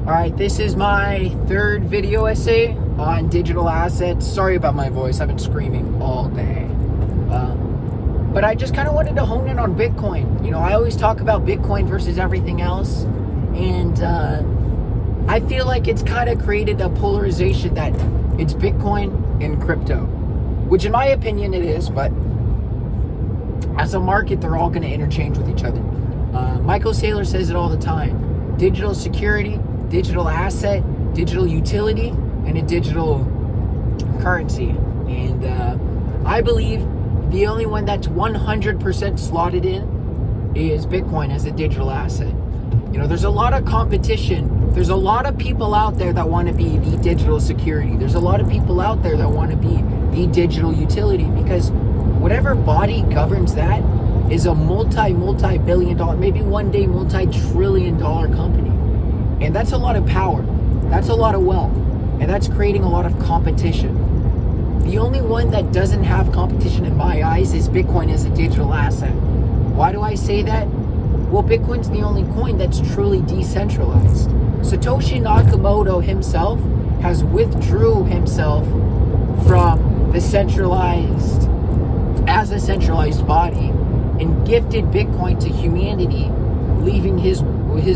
Alright, this is my third video essay on digital assets. Sorry about my voice, I've been screaming all day. But I just kind of wanted to hone in on Bitcoin. You know, I always talk about Bitcoin versus everything else. And I feel like it's kind of created a polarization that it's Bitcoin and crypto. Which in my opinion it is, but as a market, they're all going to interchange with each other. Michael Saylor says it all the time. Digital security, digital asset, digital utility, and a digital currency. And I believe the only one that's 100% slotted in is Bitcoin as a digital asset. You know, there's a lot of competition. There's a lot of people out there that want to be the digital security. There's a lot of people out there that want to be the digital utility, because whatever body governs that is a multi-billion dollar, maybe one day multi-trillion dollar company. And that's a lot of power. That's a lot of wealth. And that's creating a lot of competition. The only one that doesn't have competition in my eyes is Bitcoin as a digital asset. Why do I say that? Well, Bitcoin's the only coin that's truly decentralized. Satoshi Nakamoto himself has withdrew himself from the centralized, as a centralized body, and gifted Bitcoin to humanity, leaving his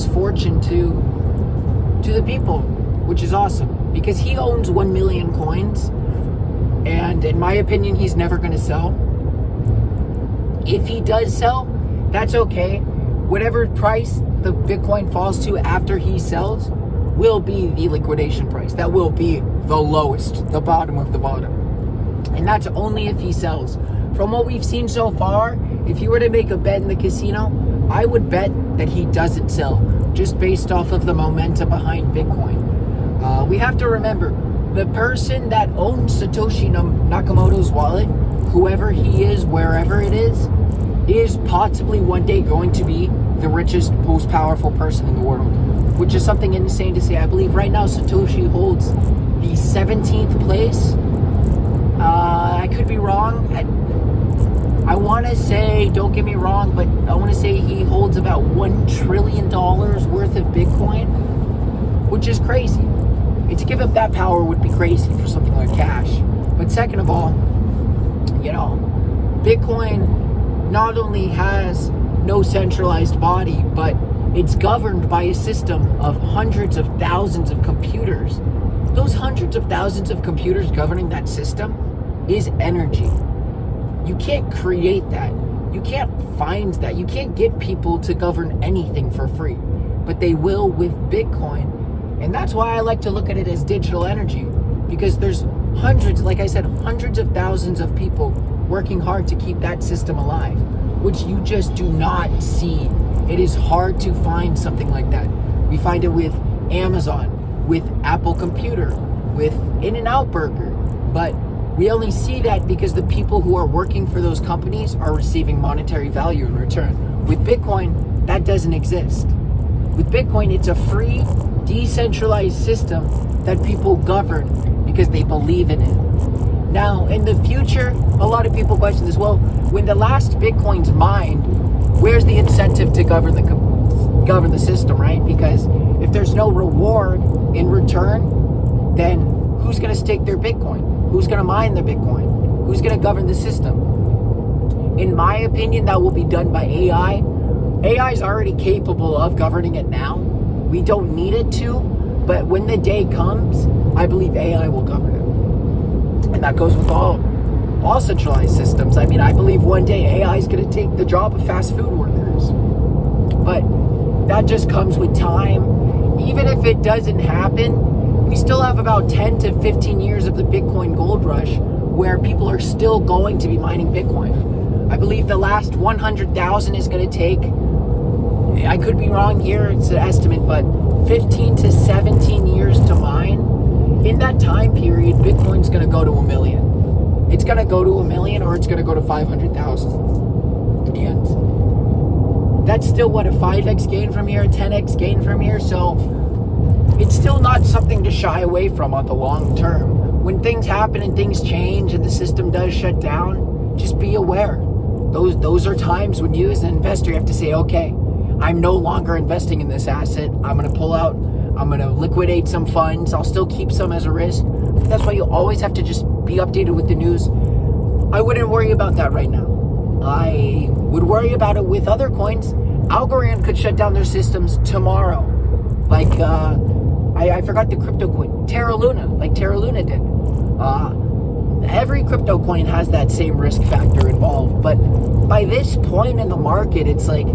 fortune to the people, which is awesome, because he owns 1 million coins, and in my opinion, he's never going to sell. If he does sell, that's okay. Whatever price the Bitcoin falls to after he sells will be the liquidation price. That will be the lowest, the bottom of the bottom. And that's only if he sells. From what we've seen so far, if you were to make a bet in the casino, I would bet that he doesn't sell, just based off of the momentum behind Bitcoin. We have to remember, the person that owns Satoshi Nakamoto's wallet, whoever he is, wherever it is possibly one day going to be the richest, most powerful person in the world, which is something insane to say. I believe right now Satoshi holds the 17th place. I could be wrong. I want to say, don't get me wrong, but I want to say he holds about $1 trillion worth of Bitcoin, which is crazy. And to give up that power would be crazy for something like cash. But second of all, you know, Bitcoin not only has no centralized body, but it's governed by a system of hundreds of thousands of computers. Those hundreds of thousands of computers governing that system is energy. You can't create that. You can't find that. You can't get people to govern anything for free. But they will with Bitcoin. And that's why I like to look at it as digital energy. Because there's hundreds, like I said, hundreds of thousands of people working hard to keep that system alive, which you just do not see. It is hard to find something like that. We find it with Amazon, with Apple Computer, with In-N-Out Burger, but we only see that because the people who are working for those companies are receiving monetary value in return. With Bitcoin, that doesn't exist. With Bitcoin, it's a free, decentralized system that people govern because they believe in it. Now, in the future, a lot of people question this. Well, when the last Bitcoin's mined, where's the incentive to govern the system, right? Because if there's no reward in return, then who's going to stake their Bitcoin? Who's going to mine the Bitcoin? Who's going to govern the system? In my opinion, that will be done by AI. AI is already capable of governing it now. We don't need it to, but when the day comes, I believe AI will govern it. And that goes with all centralized systems. I mean, I believe one day AI is going to take the job of fast food workers. But that just comes with time. Even if it doesn't happen, we still have about 10 to 15 years of the Bitcoin gold rush where people are still going to be mining Bitcoin. I believe the last 100,000 is going to take, I could be wrong here, it's an estimate, but 15 to 17 years to mine. In that time period, Bitcoin's going to go to 1 million. It's going to go to 1 million, or it's going to go to 500,000. And that's still, what, a 5x gain from here, a 10x gain from here. So it's still not something to shy away from on the long term. When things happen and things change and the system does shut down, just be aware. Those are times when you as an investor have to say, okay, I'm no longer investing in this asset. I'm going to pull out. I'm going to liquidate some funds. I'll still keep some as a risk. That's why you always have to just be updated with the news. I wouldn't worry about that right now. I would worry about it with other coins. Algorand could shut down their systems tomorrow. Like, I forgot the crypto coin. Terra Luna, like Terra Luna did. Every crypto coin has that same risk factor involved. But by this point in the market, it's like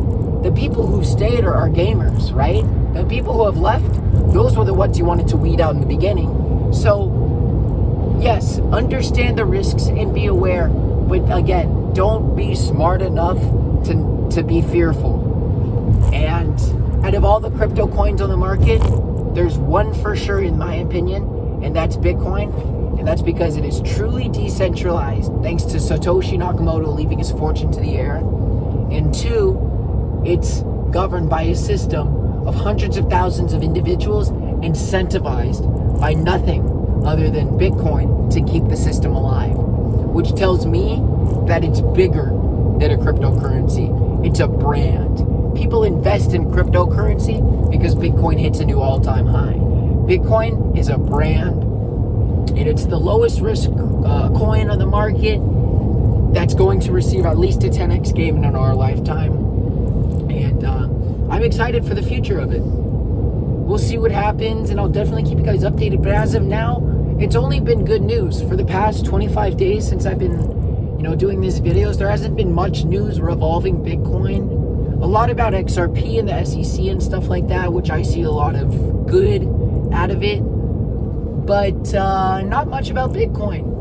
the people who've stayed are gamers, right? The people who have left, those were the ones you wanted to weed out in the beginning. So, yes, understand the risks and be aware. But again, don't be smart enough to be fearful. And out of all the crypto coins on the market, there's one for sure, in my opinion, and that's Bitcoin. And that's because it is truly decentralized, thanks to Satoshi Nakamoto leaving his fortune to the air. And two, it's governed by a system of hundreds of thousands of individuals incentivized by nothing other than Bitcoin to keep the system alive. Which tells me that it's bigger than a cryptocurrency. It's a brand. People invest in cryptocurrency because Bitcoin hits a new all-time high. Bitcoin is a brand, and it's the lowest risk coin on the market that's going to receive at least a 10x gain in our lifetime. And I'm excited for the future of it. We'll see what happens, and I'll definitely keep you guys updated. But as of now, it's only been good news. For the past 25 days since I've been, doing these videos, there hasn't been much news revolving Bitcoin. A lot about XRP and the SEC and stuff like that, which I see a lot of good out of it. But not much about Bitcoin.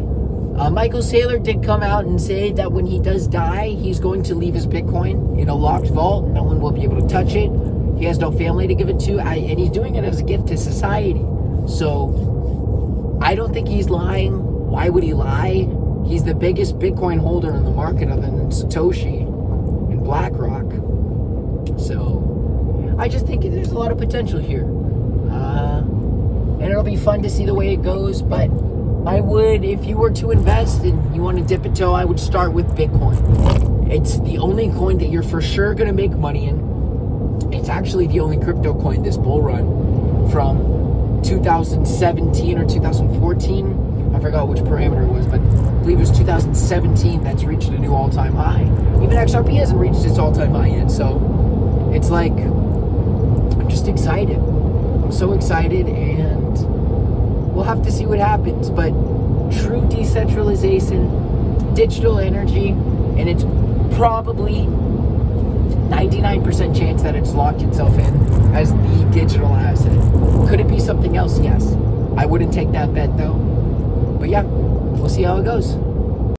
Michael Saylor did come out and say that when he does die, he's going to leave his Bitcoin in a locked vault. No one will be able to touch it. He has no family to give it to, and he's doing it as a gift to society. So I don't think he's lying. Why would he lie? He's the biggest Bitcoin holder in the market other than Satoshi and BlackRock. So I just think there's a lot of potential here. And it'll be fun to see the way it goes. But I would, if you were to invest and you want to dip a toe, I would start with Bitcoin. It's the only coin that you're for sure going to make money in. It's actually the only crypto coin this bull run from 2017 or 2014. I forgot which parameter it was, but I believe it was 2017 that's reached a new all-time high. Even XRP hasn't reached its all-time high yet, so it's like, I'm just excited. I'm so excited, and we'll have to see what happens. But true decentralization, digital energy, and it's probably 99% chance that it's locked itself in as the digital asset. Could it be something else? Yes. I wouldn't take that bet, though. But yeah, we'll see how it goes.